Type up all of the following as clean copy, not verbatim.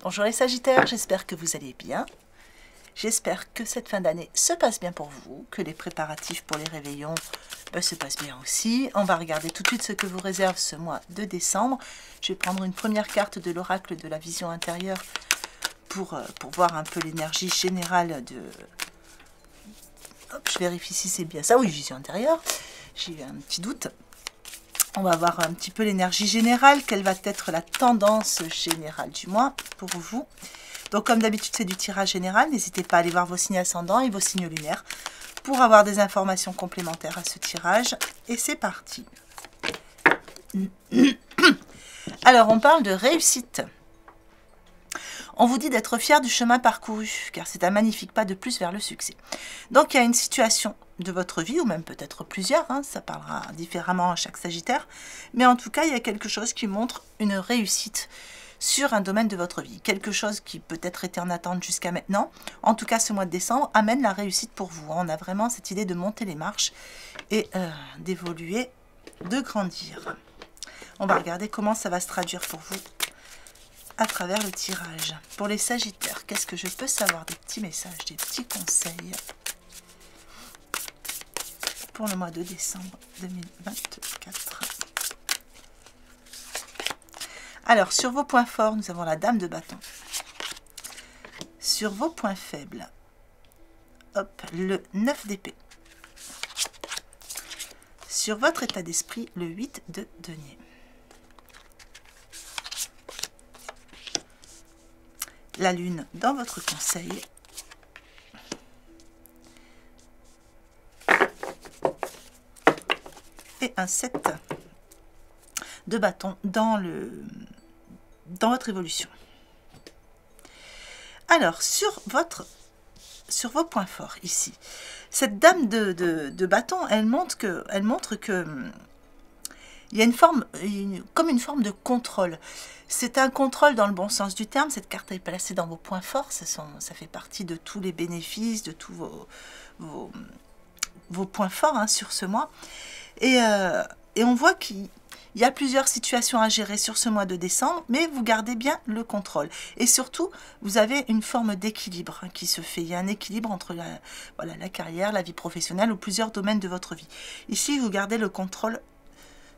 Bonjour les Sagittaires, j'espère que vous allez bien. J'espère que cette fin d'année se passe bien pour vous, que les préparatifs pour les réveillons se passent bien aussi. On va regarder tout de suite ce que vous réserve ce mois de décembre. Je vais prendre une première carte de l'oracle de la vision intérieure pour voir un peu l'énergie générale de... Hop, je vérifie si c'est bien ça. Oui, vision intérieure. J'ai eu un petit doute. On va voir un petit peu l'énergie générale. Quelle va être la tendance générale du mois pour vous? Donc, comme d'habitude, c'est du tirage général. N'hésitez pas à aller voir vos signes ascendants et vos signes lunaires pour avoir des informations complémentaires à ce tirage. Et c'est parti. Alors, on parle de réussite. On vous dit d'être fier du chemin parcouru, car c'est un magnifique pas de plus vers le succès. Donc, il y a une situation de votre vie, ou même peut-être plusieurs, hein, ça parlera différemment à chaque Sagittaire, mais en tout cas, il y a quelque chose qui montre une réussite sur un domaine de votre vie. Quelque chose qui peut-être était en attente jusqu'à maintenant. En tout cas, ce mois de décembre amène la réussite pour vous. On a vraiment cette idée de monter les marches et d'évoluer, de grandir. On va regarder comment ça va se traduire pour vous à travers le tirage. Pour les Sagittaires, qu'est-ce que je peux savoir? Des petits messages, des petits conseils pour le mois de décembre 2024. Alors, sur vos points forts, nous avons la Dame de bâton. Sur vos points faibles, hop, le 9 d'épée. Sur votre état d'esprit, le 8 de denier. La lune dans votre conseil. Et un 7 de bâton dans votre évolution. Alors, sur vos points forts ici, cette dame de bâton, elle montre que il y a une forme, comme une forme de contrôle. C'est un contrôle dans le bon sens du terme. Cette carte est placée dans vos points forts. Ça fait partie de tous les bénéfices, de tous vos points forts hein, sur ce mois. Et on voit qu'il y a plusieurs situations à gérer sur ce mois de décembre, mais vous gardez bien le contrôle. Et surtout, vous avez une forme d'équilibre hein, qui se fait. Il y a un équilibre entre la carrière, la vie professionnelle ou plusieurs domaines de votre vie. Ici, vous gardez le contrôle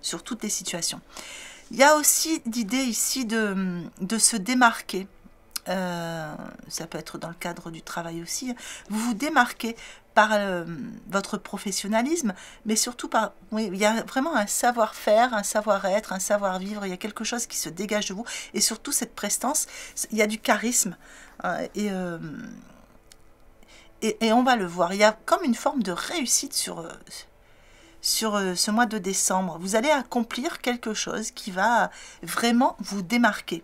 sur toutes les situations. Il y a aussi l'idée ici de se démarquer. Ça peut être dans le cadre du travail aussi. Vous vous démarquez par votre professionnalisme, mais surtout par... Oui, il y a vraiment un savoir-faire, un savoir-être, un savoir-vivre. Il y a quelque chose qui se dégage de vous. Et surtout, cette prestance, il y a du charisme. Hein, et on va le voir. Il y a comme une forme de réussite sur ce mois de décembre. Vous allez accomplir quelque chose qui va vraiment vous démarquer.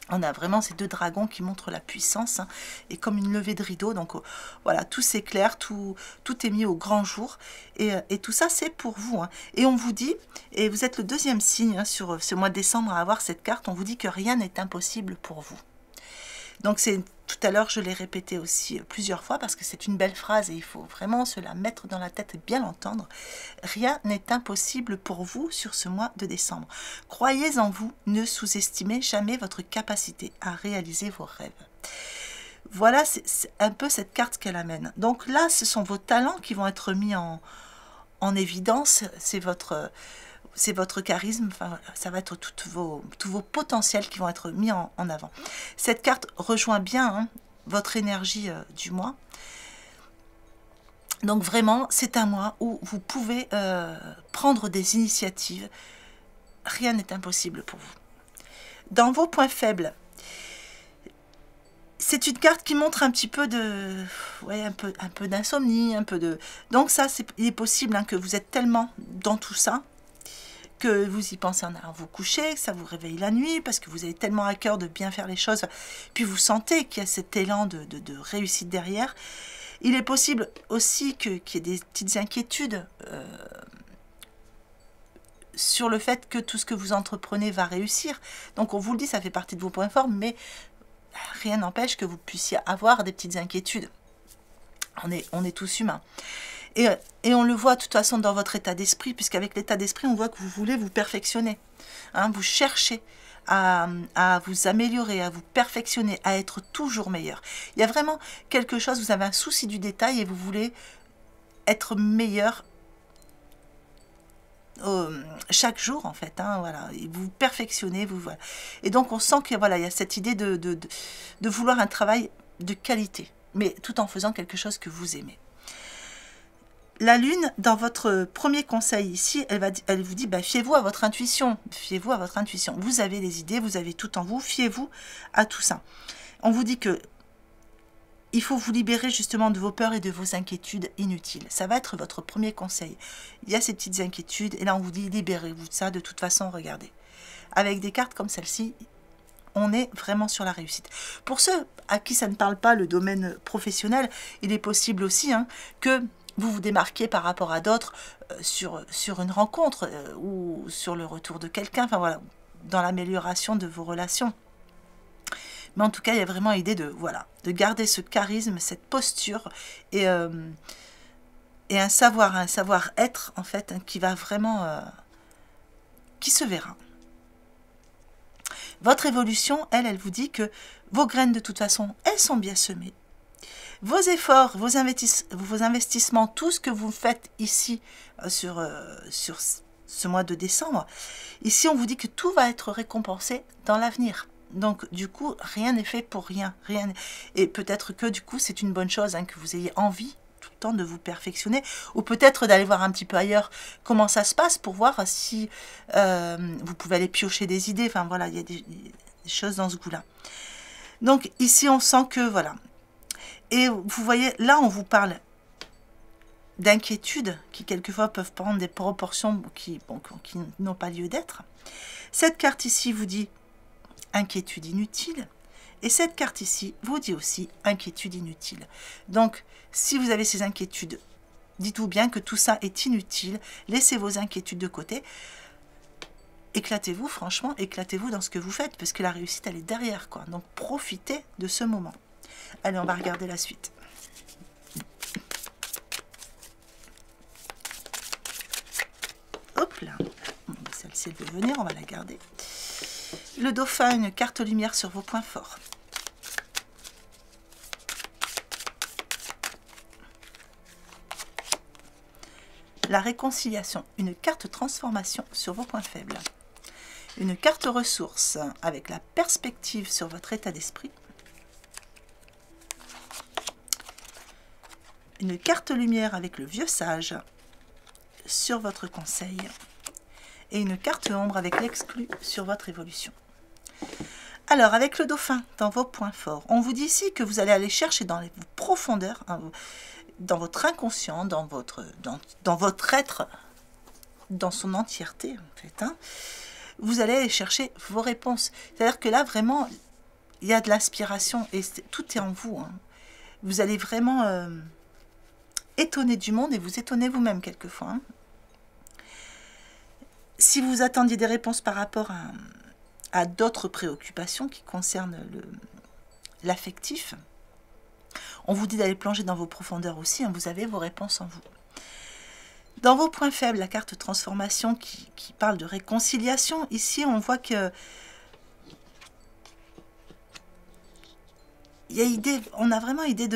On a vraiment ces deux dragons qui montrent la puissance hein, et comme une levée de rideau. Donc voilà, tout s'éclaire, tout est mis au grand jour. Et tout ça, c'est pour vous. Hein. Et on vous dit, et vous êtes le deuxième signe hein, sur ce mois de décembre à avoir cette carte, on vous dit que rien n'est impossible pour vous. Donc c'est tout à l'heure, je l'ai répété aussi plusieurs fois parce que c'est une belle phrase et il faut vraiment se la mettre dans la tête et bien l'entendre. Rien n'est impossible pour vous sur ce mois de décembre. Croyez en vous, ne sous-estimez jamais votre capacité à réaliser vos rêves. Voilà, c'est un peu cette carte qu'elle amène. Donc là, ce sont vos talents qui vont être mis en évidence. C'est votre charisme, enfin, voilà, ça va être tous vos potentiels qui vont être mis en avant. Cette carte rejoint bien hein, votre énergie du mois. Donc vraiment, c'est un mois où vous pouvez prendre des initiatives. Rien n'est impossible pour vous. Dans vos points faibles, c'est une carte qui montre un petit peu de... Ouais, un peu d'insomnie, un peu de... Donc ça, il est possible hein, que vous êtes tellement dans tout ça, que vous y pensez en allant vous coucher, que ça vous réveille la nuit, parce que vous avez tellement à cœur de bien faire les choses, puis vous sentez qu'il y a cet élan de réussite derrière. Il est possible aussi qu'il y ait des petites inquiétudes sur le fait que tout ce que vous entreprenez va réussir. Donc on vous le dit, ça fait partie de vos points forts, mais rien n'empêche que vous puissiez avoir des petites inquiétudes. On est tous humains. Et on le voit de toute façon dans votre état d'esprit, puisqu'avec l'état d'esprit, on voit que vous voulez vous perfectionner. Hein, vous cherchez à vous améliorer, à vous perfectionner, à être toujours meilleur. Il y a vraiment quelque chose, vous avez un souci du détail et vous voulez être meilleur chaque jour en fait, hein, voilà, et vous perfectionnez, vous voilà. Et donc on sent que voilà, il y a cette idée de vouloir un travail de qualité, mais tout en faisant quelque chose que vous aimez. La lune, dans votre premier conseil ici, elle vous dit, bah, fiez-vous à votre intuition, fiez-vous à votre intuition. Vous avez des idées, vous avez tout en vous, fiez-vous à tout ça. On vous dit que il faut vous libérer justement de vos peurs et de vos inquiétudes inutiles. Ça va être votre premier conseil. Il y a ces petites inquiétudes et là on vous dit libérez-vous de ça. De toute façon, regardez. Avec des cartes comme celle-ci, on est vraiment sur la réussite. Pour ceux à qui ça ne parle pas, le domaine professionnel, il est possible aussi que vous vous démarquez par rapport à d'autres sur une rencontre ou sur le retour de quelqu'un, enfin voilà, dans l'amélioration de vos relations. Mais en tout cas, il y a vraiment l'idée de garder ce charisme, cette posture et un savoir-être en fait qui va vraiment, qui se verra. Votre évolution, elle vous dit que vos graines de toute façon, elles sont bien semées. Vos efforts, vos investissements, tout ce que vous faites ici sur ce mois de décembre, ici on vous dit que tout va être récompensé dans l'avenir. Donc du coup, rien n'est fait pour rien. Et peut-être que du coup, c'est une bonne chose que vous ayez envie tout le temps de vous perfectionner, ou peut-être d'aller voir un petit peu ailleurs comment ça se passe pour voir si vous pouvez aller piocher des idées. Enfin voilà, il y a des choses dans ce goût-là. Donc ici, on sent que voilà. Et vous voyez, là, on vous parle d'inquiétudes qui, quelquefois, peuvent prendre des proportions qui n'ont pas lieu d'être. Cette carte ici vous dit inquiétude inutile. Et cette carte ici vous dit aussi inquiétude inutile. Donc, si vous avez ces inquiétudes, dites-vous bien que tout ça est inutile. Laissez vos inquiétudes de côté. Éclatez-vous, franchement, éclatez-vous dans ce que vous faites, parce que la réussite, elle est derrière, quoi. Donc, profitez de ce moment. Allez, on va regarder la suite. Hop là. Celle-ci, elle veut venir, on va la garder. Le dauphin, une carte lumière sur vos points forts. La réconciliation, une carte transformation sur vos points faibles. Une carte ressources avec la perspective sur votre état d'esprit. Une carte lumière avec le vieux sage sur votre conseil. Et une carte ombre avec l'exclu sur votre évolution. Alors, avec le dauphin dans vos points forts, on vous dit ici que vous allez aller chercher dans les profondeurs, dans votre inconscient, dans votre être, dans son entièreté, en fait. Vous allez aller chercher vos réponses. C'est-à-dire que là, vraiment, il y a de l'inspiration et tout est en vous. Vous allez vraiment étonner du monde et vous étonner vous-même quelquefois. Si vous attendiez des réponses par rapport à d'autres préoccupations qui concernent l'affectif, on vous dit d'aller plonger dans vos profondeurs aussi, vous avez vos réponses en vous. Dans vos points faibles, la carte transformation qui parle de réconciliation, ici on voit que on a vraiment idée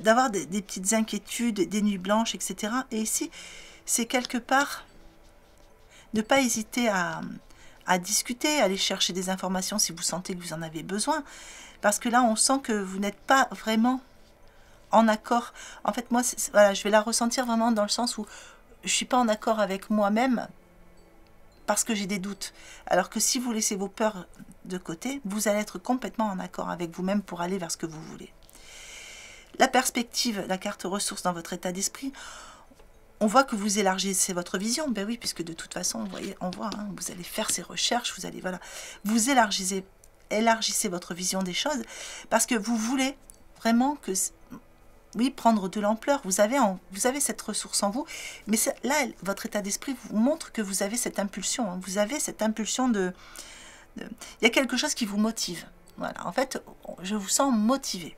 d'avoir des petites inquiétudes, des nuits blanches, etc. Et ici, c'est quelque part ne pas hésiter à discuter, à aller chercher des informations si vous sentez que vous en avez besoin. Parce que là, on sent que vous n'êtes pas vraiment en accord. En fait, moi, voilà, je vais la ressentir vraiment dans le sens où je ne suis pas en accord avec moi-même parce que j'ai des doutes. Alors que si vous laissez vos peurs de côté, vous allez être complètement en accord avec vous-même pour aller vers ce que vous voulez. La perspective, la carte ressources dans votre état d'esprit, on voit que vous élargissez votre vision. Ben oui, puisque de toute façon, on voit, vous allez faire ces recherches, vous élargissez votre vision des choses parce que vous voulez vraiment que, oui, prendre de l'ampleur. Vous avez cette ressource en vous, mais là, votre état d'esprit vous montre que vous avez cette impulsion. Vous avez cette impulsion il y a quelque chose qui vous motive. Voilà, en fait, je vous sens motivé.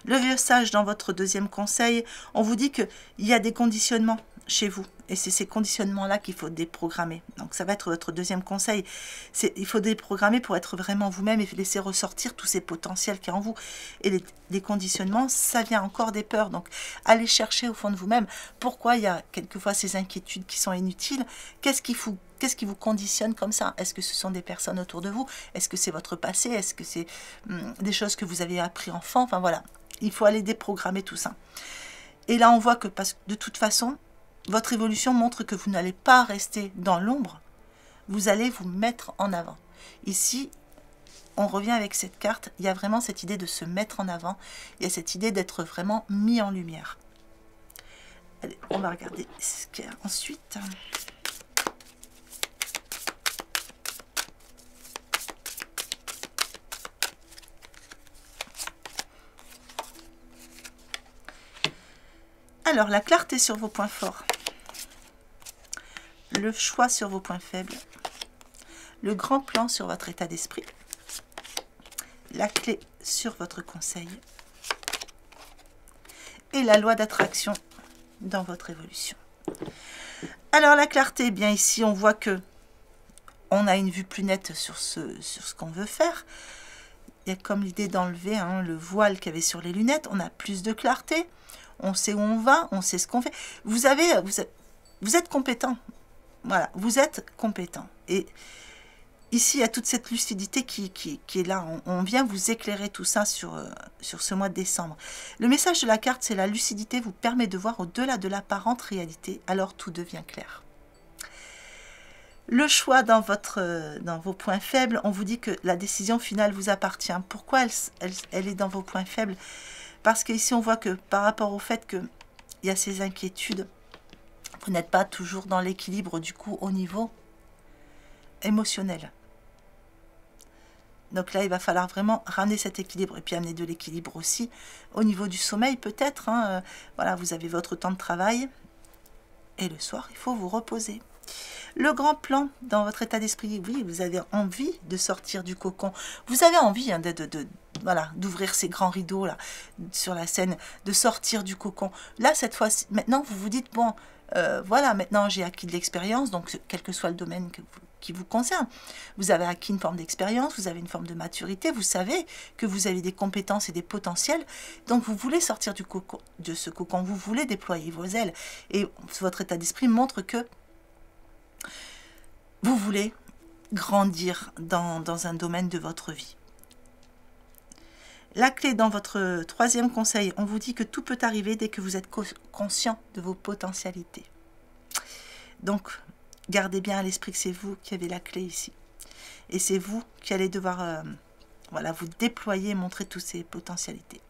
Le vieux sage, dans votre deuxième conseil, on vous dit qu'il y a des conditionnements chez vous. Et c'est ces conditionnements-là qu'il faut déprogrammer. Donc ça va être votre deuxième conseil. Il faut déprogrammer pour être vraiment vous-même et laisser ressortir tous ces potentiels qu'il y a en vous. Et les conditionnements, ça vient encore des peurs. Donc allez chercher au fond de vous-même pourquoi il y a quelquefois ces inquiétudes qui sont inutiles. Qu'est-ce qui vous conditionne comme ça? Est-ce que ce sont des personnes autour de vous? Est-ce que c'est votre passé? Est-ce que c'est des choses que vous avez appris enfant? Enfin voilà, il faut aller déprogrammer tout ça. Et là, on voit que de toute façon, votre évolution montre que vous n'allez pas rester dans l'ombre, vous allez vous mettre en avant. Ici, on revient avec cette carte, il y a vraiment cette idée de se mettre en avant, il y a cette idée d'être vraiment mis en lumière. Allez, on va regarder ce qu'il y a ensuite. Alors, la clarté sur vos points forts, le choix sur vos points faibles, le grand plan sur votre état d'esprit, la clé sur votre conseil et la loi d'attraction dans votre évolution. Alors, la clarté, eh bien ici, on voit que on a une vue plus nette sur ce qu'on veut faire. Il y a comme l'idée d'enlever le voile qu'il y avait sur les lunettes. On a plus de clarté. On sait où on va, on sait ce qu'on fait. Vous êtes compétent. Voilà, vous êtes compétent. Et ici, il y a toute cette lucidité qui est là. On vient vous éclairer tout ça sur ce mois de décembre. Le message de la carte, c'est la lucidité vous permet de voir au-delà de l'apparente réalité. Alors tout devient clair. Le choix dans vos points faibles, on vous dit que la décision finale vous appartient. Pourquoi elle est dans vos points faibles? Parce qu'ici, on voit que par rapport au fait qu'il y a ces inquiétudes, vous n'êtes pas toujours dans l'équilibre du coup au niveau émotionnel. Donc là, il va falloir vraiment ramener cet équilibre et puis amener de l'équilibre aussi au niveau du sommeil peut-être. Voilà, vous avez votre temps de travail et le soir, il faut vous reposer. Le grand plan dans votre état d'esprit, oui, vous avez envie de sortir du cocon. Vous avez envie voilà, d'ouvrir ces grands rideaux là sur la scène, de sortir du cocon. Là, cette fois, maintenant, vous vous dites, bon, voilà, maintenant j'ai acquis de l'expérience, donc quel que soit le domaine qui vous concerne, vous avez acquis une forme d'expérience, vous avez une forme de maturité, vous savez que vous avez des compétences et des potentiels, donc vous voulez sortir de ce cocon, vous voulez déployer vos ailes. Et votre état d'esprit montre que vous voulez grandir dans un domaine de votre vie. La clé dans votre troisième conseil, on vous dit que tout peut arriver dès que vous êtes conscient de vos potentialités. Donc, gardez bien à l'esprit que c'est vous qui avez la clé ici. Et c'est vous qui allez devoir voilà, vous déployer et montrer toutes ces potentialités.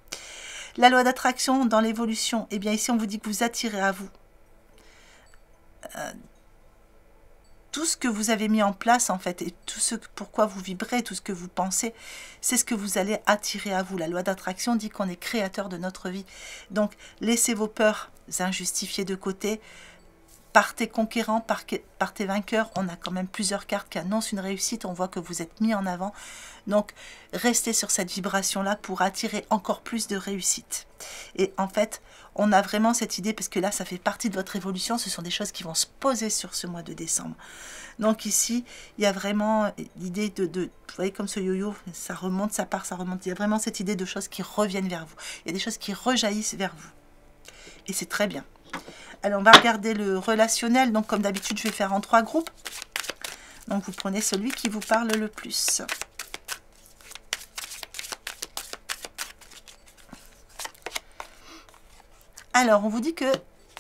La loi d'attraction dans l'évolution, eh bien ici on vous dit que vous attirez à vous tout ce que vous avez mis en place en fait, et tout ce pourquoi vous vibrez, tout ce que vous pensez, c'est ce que vous allez attirer à vous. La loi d'attraction dit qu'on est créateur de notre vie. Donc, laissez vos peurs injustifiées de côté, partez conquérant, partez vainqueur. On a quand même plusieurs cartes qui annoncent une réussite, on voit que vous êtes mis en avant. Donc, restez sur cette vibration-là pour attirer encore plus de réussite. Et en fait, on a vraiment cette idée, parce que là, ça fait partie de votre évolution, ce sont des choses qui vont se poser sur ce mois de décembre. Donc ici, il y a vraiment l'idée vous voyez comme ce yo-yo, ça remonte, ça part, ça remonte. Il y a vraiment cette idée de choses qui reviennent vers vous. Il y a des choses qui rejaillissent vers vous. Et c'est très bien. Alors, on va regarder le relationnel. Donc, comme d'habitude, je vais faire en 3 groupes. Donc, vous prenez celui qui vous parle le plus. Alors, on vous dit que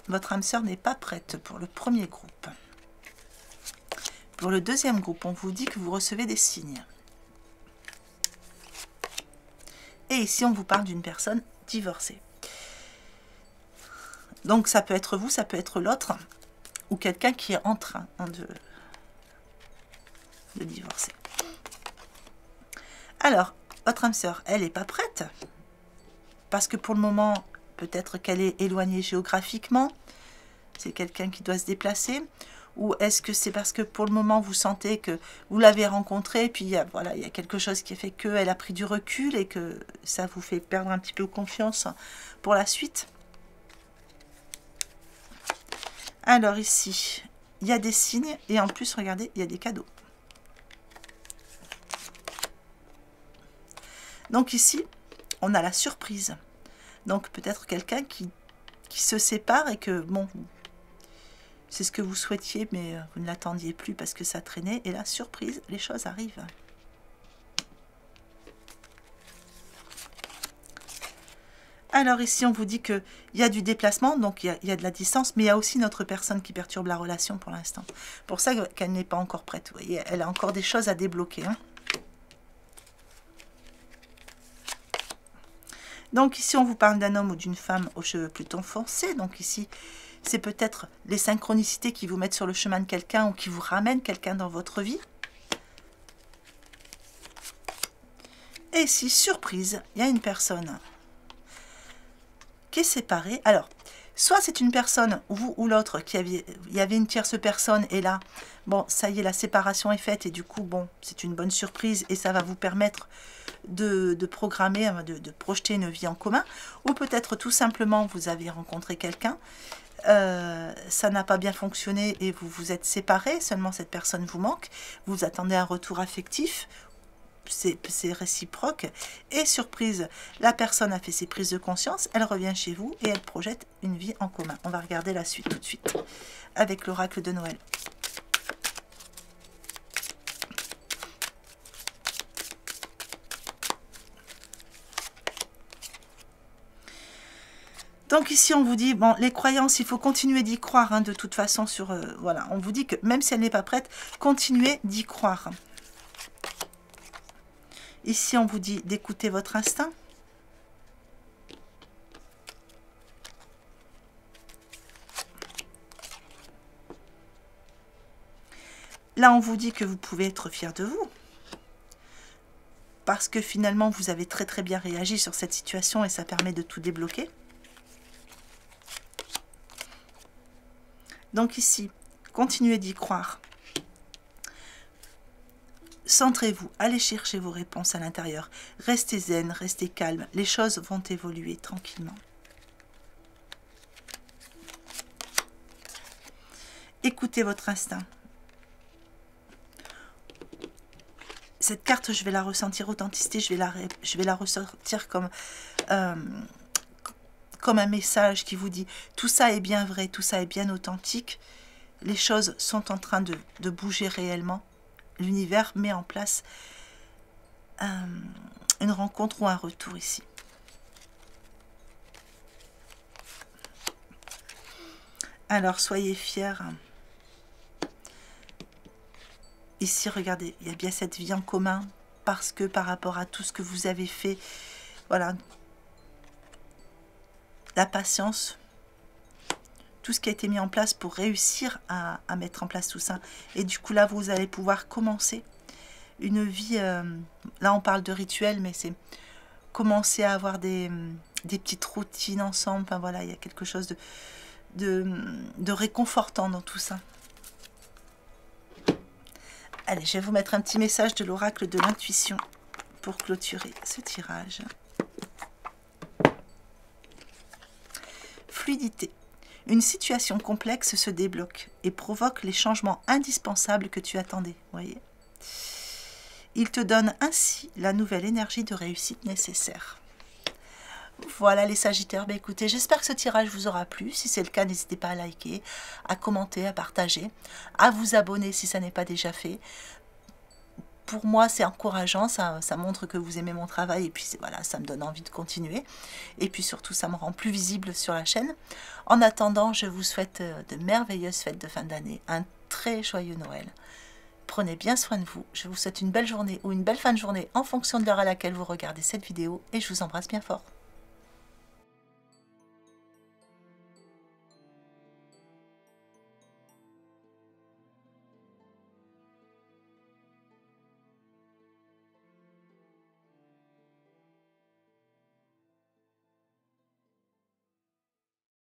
votre âme sœur n'est pas prête pour le premier groupe. Pour le deuxième groupe, on vous dit que vous recevez des signes. Et ici, on vous parle d'une personne divorcée. Donc, ça peut être vous, ça peut être l'autre, ou quelqu'un qui est en train de divorcer. Alors, votre âme sœur, elle n'est pas prête, parce que pour le moment, peut-être qu'elle est éloignée géographiquement, c'est quelqu'un qui doit se déplacer, ou est-ce que c'est parce que pour le moment, vous sentez que vous l'avez rencontrée, et puis voilà, il y a quelque chose qui fait qu'elle a pris du recul, et que ça vous fait perdre un petit peu confiance pour la suite. Alors ici, il y a des signes et en plus, regardez, il y a des cadeaux. Donc ici, on a la surprise. Donc peut-être quelqu'un qui se sépare et que, bon, c'est ce que vous souhaitiez, mais vous ne l'attendiez plus parce que ça traînait. Et là, surprise, les choses arrivent. Alors ici, on vous dit qu'il y a du déplacement, donc il y a de la distance, mais il y a aussi notre personne qui perturbe la relation pour l'instant. Pour ça qu'elle n'est pas encore prête. Vous voyez, elle a encore des choses à débloquer. Hein. Donc ici, on vous parle d'un homme ou d'une femme aux cheveux plutôt foncés. Donc ici, c'est peut-être les synchronicités qui vous mettent sur le chemin de quelqu'un ou qui vous ramènent quelqu'un dans votre vie. Et ici, surprise, il y a une personne qui est séparée. Alors, soit c'est une personne, vous ou l'autre, il y avait une tierce personne, et là, bon, ça y est, la séparation est faite, et du coup, bon, c'est une bonne surprise, et ça va vous permettre de programmer, de projeter une vie en commun, ou peut-être tout simplement, vous avez rencontré quelqu'un, ça n'a pas bien fonctionné, et vous vous êtes séparés, seulement cette personne vous manque, vous attendez un retour affectif, c'est réciproque, et surprise, la personne a fait ses prises de conscience, elle revient chez vous et elle projette une vie en commun. On va regarder la suite tout de suite avec l'oracle de Noël. Donc ici on vous dit, bon, les croyances, il faut continuer d'y croire, hein, de toute façon, voilà, on vous dit que même si elle n'est pas prête, continuez d'y croire. Ici, on vous dit d'écouter votre instinct. Là, on vous dit que vous pouvez être fier de vous. Parce que finalement, vous avez très très bien réagi sur cette situation et ça permet de tout débloquer. Donc ici, continuez d'y croire. Centrez-vous, allez chercher vos réponses à l'intérieur. Restez zen, restez calme. Les choses vont évoluer tranquillement. Écoutez votre instinct. Cette carte, je vais la ressentir authenticité, je vais la ressortir comme un message qui vous dit tout ça est bien vrai, tout ça est bien authentique. Les choses sont en train de bouger réellement. L'univers met en place une rencontre ou un retour ici. Alors, soyez fiers. Ici, regardez, il y a bien cette vie en commun parce que par rapport à tout ce que vous avez fait, voilà, la patience, tout ce qui a été mis en place pour réussir à mettre en place tout ça. Et du coup, là, vous allez pouvoir commencer une vie... là, on parle de rituel, mais c'est commencer à avoir des petites routines ensemble. Enfin, voilà, il y a quelque chose de réconfortant dans tout ça. Allez, je vais vous mettre un petit message de l'oracle de l'intuition pour clôturer ce tirage. Fluidité. Une situation complexe se débloque et provoque les changements indispensables que tu attendais. Voyez. Il te donne ainsi la nouvelle énergie de réussite nécessaire. Voilà les Sagittaires. Ben écoutez, j'espère que ce tirage vous aura plu. Si c'est le cas, n'hésitez pas à liker, à commenter, à partager, à vous abonner si ça n'est pas déjà fait. Pour moi, c'est encourageant, ça montre que vous aimez mon travail et puis voilà, ça me donne envie de continuer. Et puis surtout, ça me rend plus visible sur la chaîne. En attendant, je vous souhaite de merveilleuses fêtes de fin d'année, un très joyeux Noël. Prenez bien soin de vous. Je vous souhaite une belle journée ou une belle fin de journée en fonction de l'heure à laquelle vous regardez cette vidéo et je vous embrasse bien fort.